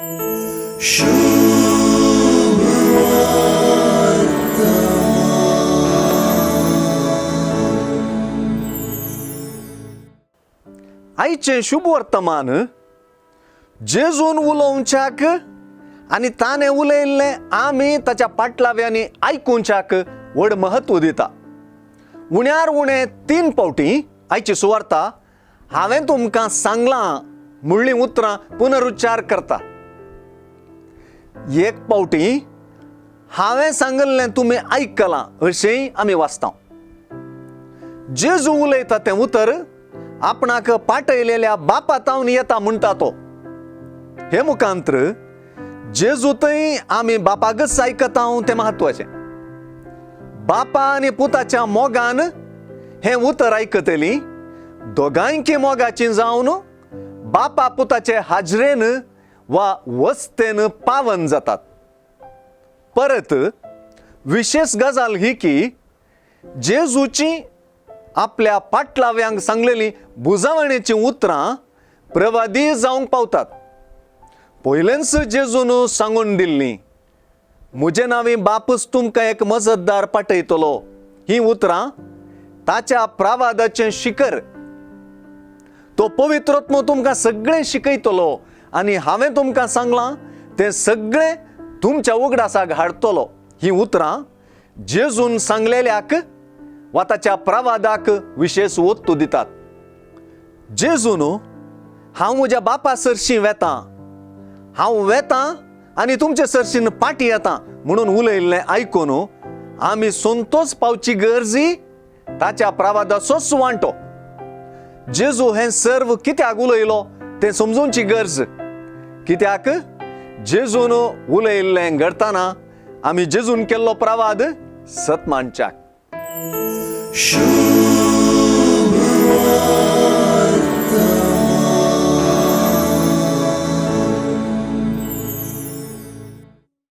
आईचे शुभ वर्तमान जेजून उलोवच्याक आणि ताणे उलयल्ले आमी ताच्या पाटलाव्यांनी आयकुंच्याक व्हड महत्व दिता. उण्यार उणे 3 फावटी आयची सुवार्ता हांवें तुमकां सांगलां म्हणली उतरां पुनरुच्चार करता. एक फावटी हांवें सांगल्लें तुमी आयकलां अशेंय आमी वाचता. जेजू उलयता तें उतर आपणाक पाटयलेल्या बापातावन येता म्हणटा तो. हे मुखांत्र जेजूतय आमी बापाकच आयकता तें म्हत्वाचें. बापा आनी पुताच्या मोगान हें उतर आयकतली दोगांयकी मोगाची जावन बापा पुताचे हाजरेन वा वस्तेन पावन जातात. परत विशेष गजाल ही की जेजूची आपल्या पाटलाव्यांक सांगलेली बुजावणेची उतरां प्रवादी जावंक पावतात. पयलेंच जेजून सांगून दिल्ली म्हजे नांवी बापूच तुमकां एक मजतदार पाठयतलो. ही उतरां ताच्या प्रावादाचें शिखर. तो पवित्रोत्म तुमकां सगळें शिकयतलो आनी हांवें तुमकां सांगलां तें सगळें तुमच्या उगडासाक हाडटलो. ही उतरां जेजून सांगलेल्याक वा ताच्या प्रावादाक विशेष वस्तू दितात. जेजून हांव म्हज्या बापा सरशीं वेतां, हांव वेतां आनी तुमचे सरशीन पाटी येतां म्हणून उलयल्लें आयकून आमी संतोष पावची गरजी ताच्या प्रावादाचो सुवांटो. जेजू हें सर्व कित्याक उलयलो तें समजूंची गरज. कित्याक जेजून उलयल्लें घडताना आमी जेजून केल्लो प्रावाद सत मानच्याक.